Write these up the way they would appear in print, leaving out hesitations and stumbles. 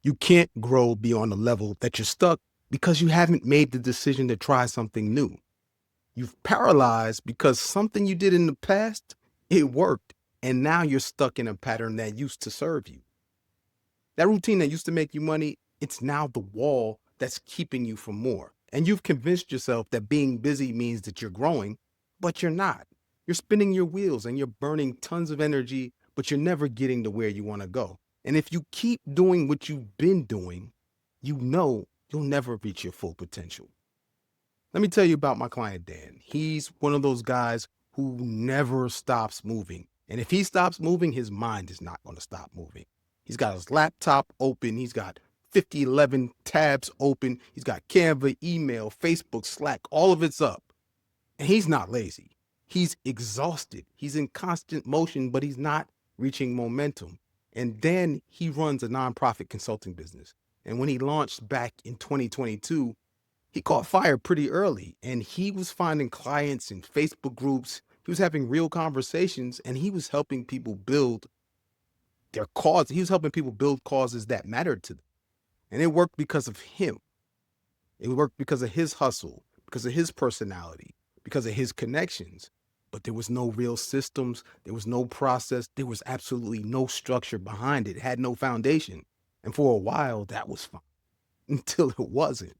You can't grow beyond the level that you're stuck because you haven't made the decision to try something new. You've paralyzed because something you did in the past, it worked. And now you're stuck in a pattern that used to serve you. That routine that used to make you money, it's now the wall that's keeping you from more. And you've convinced yourself that being busy means that you're growing, but you're not. You're spinning your wheels and you're burning tons of energy, but you're never getting to where you want to go. And if you keep doing what you've been doing, you know you'll never reach your full potential. Let me tell you about my client, Dan. He's one of those guys who never stops moving. And if he stops moving, his mind is not going to stop moving. He's got his laptop open. He's got 11 tabs open. He's got Canva, email, Facebook, Slack, all of it's up. And he's not lazy. He's exhausted. He's in constant motion, but he's not reaching momentum. And Dan, he runs a nonprofit consulting business. And when he launched back in 2022, he caught fire pretty early and he was finding clients in Facebook groups. He was having real conversations and he was helping people build their cause. He was helping people build causes that mattered to them. And it worked because of him. It worked because of his hustle, because of his personality, because of his connections. But there was no real systems. There was no process. There was absolutely no structure behind it. It had no foundation. And for a while, that was fine until it wasn't.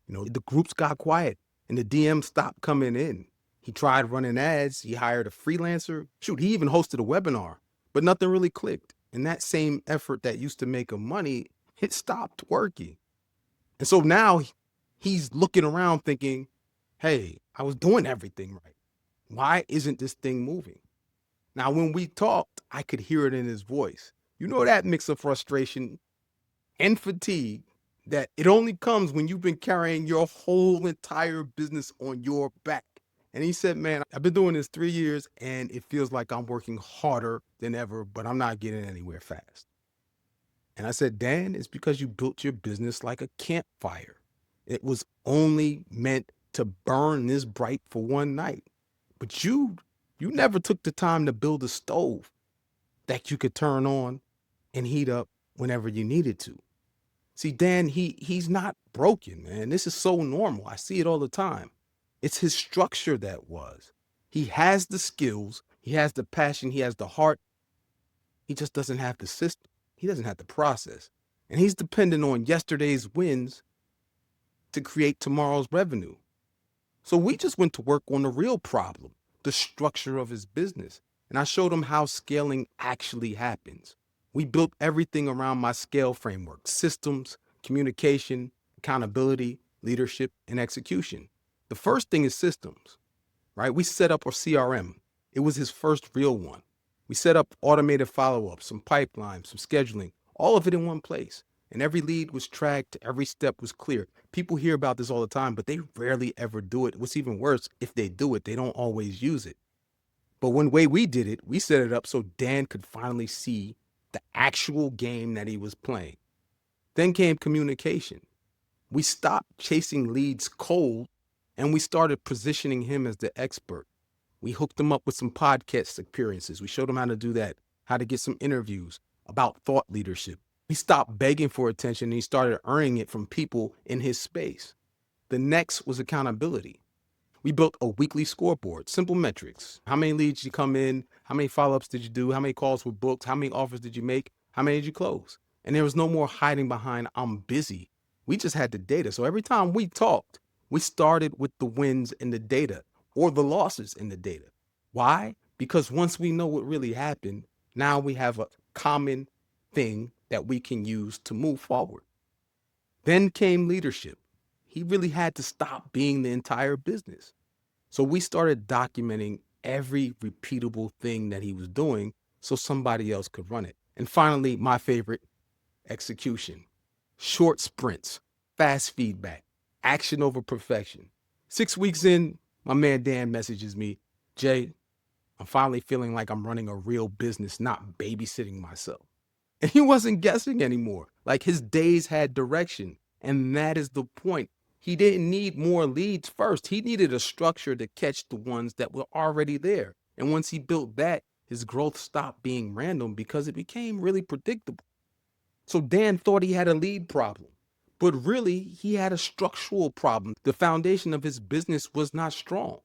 The groups got quiet and the DM stopped coming in. He tried running ads. He hired a freelancer. Shoot, he even hosted a webinar, but nothing really clicked. And that same effort that used to make him money, it stopped working. And so now he's looking around thinking, hey, I was doing everything right. Why isn't this thing moving? Now, when we talked, I could hear it in his voice. That mix of frustration and fatigue that it only comes when you've been carrying your whole entire business on your back. And he said, man, I've been doing this 3 years and it feels like I'm working harder than ever, but I'm not getting anywhere fast. And I said, Dan, it's because you built your business like a campfire. It was only meant to burn this bright for one night. But you never took the time to build a stove that you could turn on and heat up whenever you needed to. See, Dan, he's not broken, man. This is so normal. I see it all the time. It's his structure that was. He has the skills, he has the passion, he has the heart. He just doesn't have the system. He doesn't have the process. And he's dependent on yesterday's wins to create tomorrow's revenue. So we just went to work on the real problem, the structure of his business. And I showed him how scaling actually happens. We built everything around my scale framework: systems, communication, accountability, leadership, and execution. The first thing is systems, right? We set up our CRM. It was his first real one. We set up automated follow-ups, some pipelines, some scheduling, all of it in one place. And every lead was tracked, every step was clear. People hear about this all the time, but they rarely ever do it. What's even worse, if they do it, they don't always use it. But one way we did it, we set it up so Dan could finally see the actual game that he was playing. Then came communication. We stopped chasing leads cold and we started positioning him as the expert. We hooked him up with some podcast appearances. We showed him how to do that, how to get some interviews about thought leadership. He stopped begging for attention and he started earning it from people in his space. The next was accountability. We built a weekly scoreboard, simple metrics. How many leads did you come in? How many follow-ups did you do? How many calls were booked? How many offers did you make? How many did you close? And there was no more hiding behind, I'm busy. We just had the data. So every time we talked, we started with the wins in the data or the losses in the data. Why? Because once we know what really happened, now we have a common thing that we can use to move forward. Then came leadership. He really had to stop being the entire business. So we started documenting every repeatable thing that he was doing so somebody else could run it. And finally, my favorite, execution. Short sprints, fast feedback, action over perfection. 6 weeks in, my man Dan messages me, Jay, I'm finally feeling like I'm running a real business, not babysitting myself. And he wasn't guessing anymore. Like his days had direction. And that is the point. He didn't need more leads first. He needed a structure to catch the ones that were already there. And once he built that, his growth stopped being random because it became really predictable. So Dan thought he had a lead problem, but really he had a structural problem. The foundation of his business was not strong.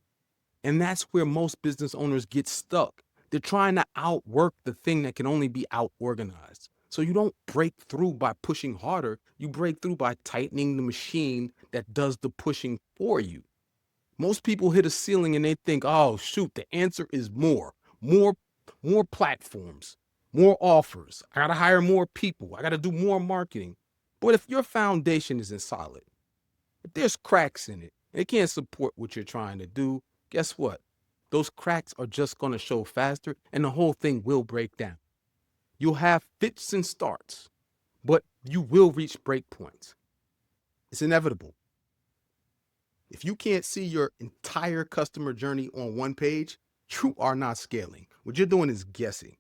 And that's where most business owners get stuck. They're trying to outwork the thing that can only be out-organized. So you don't break through by pushing harder. You break through by tightening the machine that does the pushing for you. Most people hit a ceiling and they think, oh, shoot, the answer is more, more platforms, more offers. I got to hire more people. I got to do more marketing. But if your foundation isn't solid, if there's cracks in it, it can't support what you're trying to do, guess what? Those cracks are just going to show faster and the whole thing will break down. You'll have fits and starts, but you will reach break points. It's inevitable. If you can't see your entire customer journey on one page, you are not scaling. What you're doing is guessing.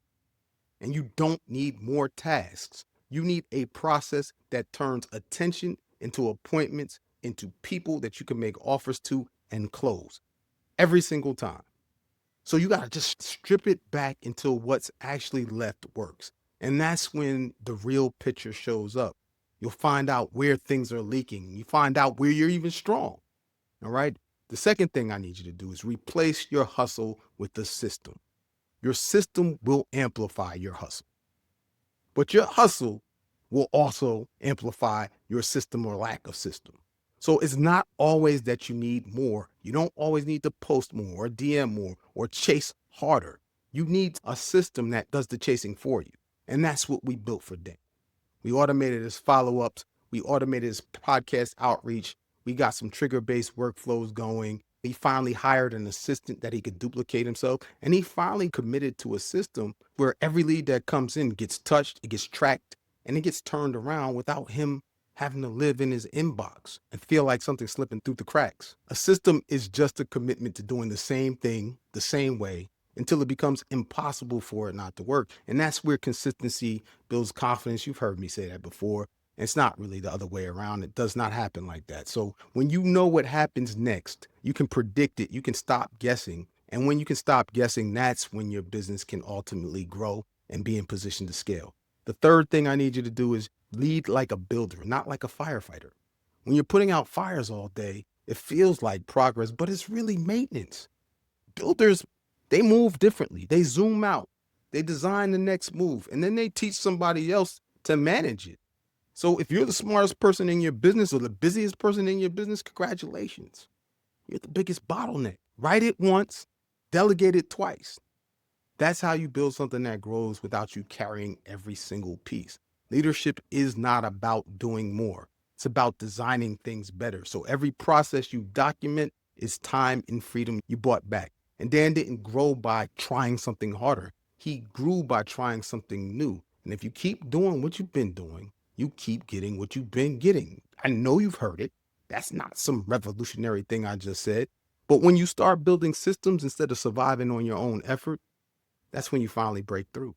And you don't need more tasks. You need a process that turns attention into appointments, into people that you can make offers to and close every single time. So you got to just strip it back until what's actually left works. And that's when the real picture shows up. You'll find out where things are leaking. You find out where you're even strong. All right. The second thing I need you to do is replace your hustle with the system. Your system will amplify your hustle, but your hustle will also amplify your system or lack of system. So it's not always that you need more. You don't always need to post more or DM more or chase harder. You need a system that does the chasing for you. And that's what we built for Dan. We automated his follow-ups. We automated his podcast outreach. We got some trigger-based workflows going. He finally hired an assistant that he could duplicate himself. And he finally committed to a system where every lead that comes in gets touched, it gets tracked, and it gets turned around without him having to live in his inbox and feel like something's slipping through the cracks. A system is just a commitment to doing the same thing the same way until it becomes impossible for it not to work. And that's where consistency builds confidence. You've heard me say that before. It's not really the other way around. It does not happen like that. So when you know what happens next, you can predict it. You can stop guessing. And when you can stop guessing, that's when your business can ultimately grow and be in position to scale. The third thing I need you to do is lead like a builder, not like a firefighter. When you're putting out fires all day, it feels like progress, but it's really maintenance. Builders, they move differently. They zoom out. They design the next move, and then they teach somebody else to manage it. So if you're the smartest person in your business or the busiest person in your business, congratulations. You're the biggest bottleneck. Write it once, delegate it twice. That's how you build something that grows without you carrying every single piece. Leadership is not about doing more. It's about designing things better. So every process you document is time and freedom you bought back. And Dan didn't grow by trying something harder. He grew by trying something new. And if you keep doing what you've been doing, you keep getting what you've been getting. I know you've heard it. That's not some revolutionary thing I just said. But when you start building systems instead of surviving on your own effort, that's when you finally break through.